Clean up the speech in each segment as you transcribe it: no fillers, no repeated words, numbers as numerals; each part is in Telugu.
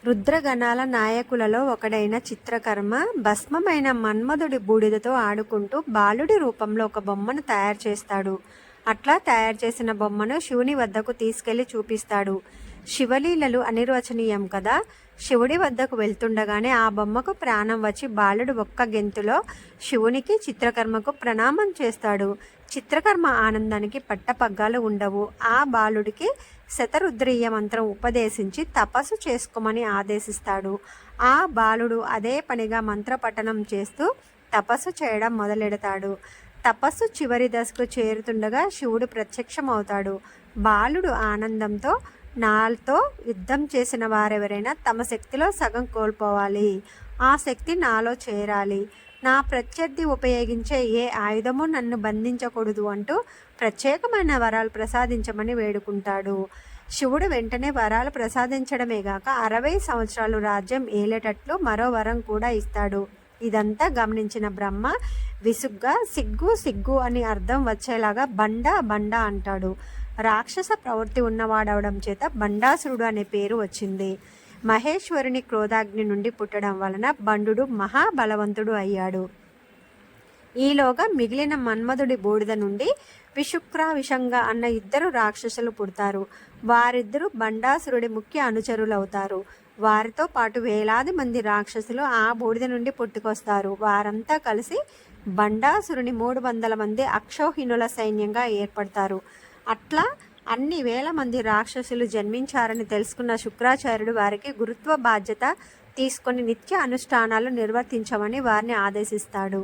రుద్రగణాల నాయకులలో ఒకడైన చిత్రకర్మ భస్మమైన మన్మధుడి బూడిదతో ఆడుకుంటూ బాలుడి రూపంలో ఒక బొమ్మను తయారు చేస్తాడు. అట్లా తయారు చేసిన బొమ్మను శివుని వద్దకు తీసుకెళ్లి చూపిస్తాడు. శివలీలలు అనిర్వచనీయం కదా. శివుడి వద్దకు వెళ్తుండగానే ఆ బొమ్మకు ప్రాణం వచ్చి బాలుడు ఒక్క గెంతులో శివునికి చిత్రకర్మకు ప్రణామం చేస్తాడు. చిత్రకర్మ ఆనందానికి పట్టపగ్గాలు ఉండవు. ఆ బాలుడికి శతరుద్రీయ మంత్రం ఉపదేశించి తపస్సు చేసుకోమని ఆదేశిస్తాడు. ఆ బాలుడు అదే పనిగా మంత్రపఠనం చేస్తూ తపస్సు చేయడం మొదలెడతాడు. తపస్సు చివరి దశకు చేరుతుండగా శివుడు ప్రత్యక్షమవుతాడు. బాలుడు ఆనందంతో, నాతో యుద్ధం చేసిన వారెవరైనా తమ శక్తిలో సగం కోల్పోవాలి, ఆ శక్తి నాలో చేరాలి, నా ప్రత్యర్థి ఉపయోగించే ఏ ఆయుధము నన్ను బంధించకూడదు అంటూ ప్రత్యేకమైన వరాలు ప్రసాదించమని వేడుకుంటాడు. శివుడు వెంటనే వరాలు ప్రసాదించడమేగాక 60 సంవత్సరాలు రాజ్యం ఏలేటట్లు మరో వరం కూడా ఇస్తాడు. ఇదంతా గమనించిన బ్రహ్మ విసుగ్గా సిగ్గు సిగ్గు అని అర్థం వచ్చేలాగా బండా బండా అంటాడు. రాక్షస ప్రవృత్తి ఉన్నవాడవడం చేత బండాసురుడు అనే పేరు వచ్చింది. మహేశ్వరుని క్రోధాగ్ని నుండి పుట్టడం వలన బండు మహాబలవంతుడు అయ్యాడు. ఈలోగా మిగిలిన మన్మధుడి బూడిద నుండి విశుక్ర విషంగ అన్న 2 రాక్షసులు పుడతారు. వారిద్దరూ బండాసురుడి ముఖ్య అనుచరులవుతారు. వారితో పాటు వేలాది మంది రాక్షసులు ఆ బూడిద నుండి పుట్టుకొస్తారు. వారంతా కలిసి బండాసురుని 300 మంది అక్షౌహిణుల సైన్యంగా ఏర్పడతారు. అట్లా అన్ని వేల మంది రాక్షసులు జన్మించారని తెలుసుకున్న శుక్రాచార్యుడు వారికి గురుత్వ బాధ్యత తీసుకొని నిత్య అనుష్ఠానాలు నిర్వర్తించమని వారిని ఆదేశిస్తాడు.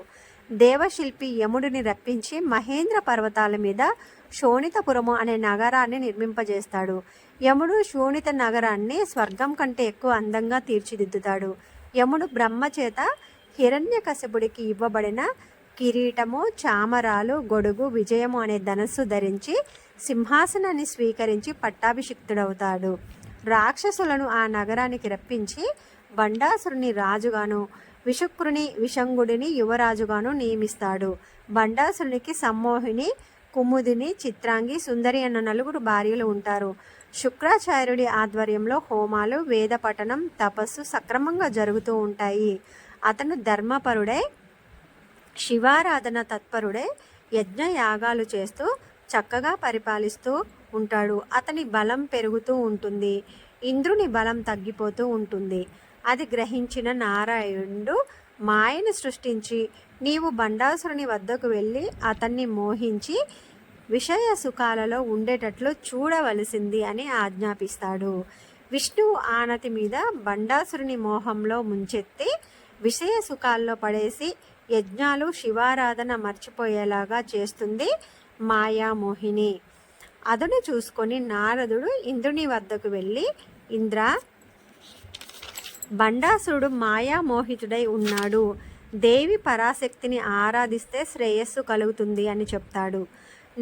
దేవశిల్పి యముడిని రప్పించి మహేంద్ర పర్వతాల మీద శోణితపురము అనే నగరాన్ని నిర్మింపజేస్తాడు. యముడు శోణిత నగరాన్ని స్వర్గం కంటే ఎక్కువ అందంగా తీర్చిదిద్దుతాడు. యముడు బ్రహ్మ చేత హిరణ్యకశిపుడికి ఇవ్వబడిన కిరీటము, చామరాలు, గొడుగు, విజయము అనే ధనస్సు ధరించి సింహాసనాన్ని స్వీకరించి పట్టాభిషిక్తుడవుతాడు. రాక్షసులను ఆ నగరానికి రప్పించి బండాసురుని రాజుగాను, విశుక్రుని విషంగుడిని యువరాజుగాను నియమిస్తాడు. బండాసురునికి సమ్మోహిని, కుముదిని, చిత్రాంగి, సుందరి అన్న 4 భార్యలు ఉంటారు. శుక్రాచార్యుడి ఆధ్వర్యంలో హోమాలు, వేద పఠనం, తపస్సు సక్రమంగా జరుగుతూ ఉంటాయి. అతను ధర్మపరుడై, శివారాధన తత్పరుడై యజ్ఞ యాగాలు చేస్తూ చక్కగా పరిపాలిస్తూ ఉంటాడు. అతని బలం పెరుగుతూ ఉంటుంది. ఇంద్రుని బలం తగ్గిపోతూ ఉంటుంది. అది గ్రహించిన నారాయణుడు మాయను సృష్టించి, నీవు బండాసురుని వద్దకు వెళ్ళి అతన్ని మోహించి విషయ సుఖాలలో ఉండేటట్లు చూడవలసింది అని ఆజ్ఞాపిస్తాడు. విష్ణువు ఆనతి మీద బండాసురుని మోహంలో ముంచెత్తి విషయ సుఖాల్లో పడేసి యజ్ఞాలు, శివారాధన మర్చిపోయేలాగా చేస్తుంది మాయామోహిని. అదను చూసుకొని నారదుడు ఇంద్రుని వద్దకు వెళ్ళి, ఇంద్ర, బండాసురుడు మాయామోహితుడై ఉన్నాడు. దేవి పరాశక్తిని ఆరాధిస్తే శ్రేయస్సు కలుగుతుంది అని చెప్తాడు.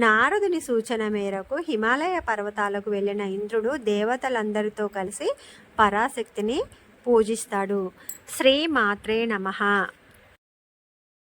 నారదుని సూచన మేరకు హిమాలయ పర్వతాలకు వెళ్ళిన ఇంద్రుడు దేవతలందరితో కలిసి పరాశక్తిని పూజిస్తాడు. శ్రీమాత్రే నమః.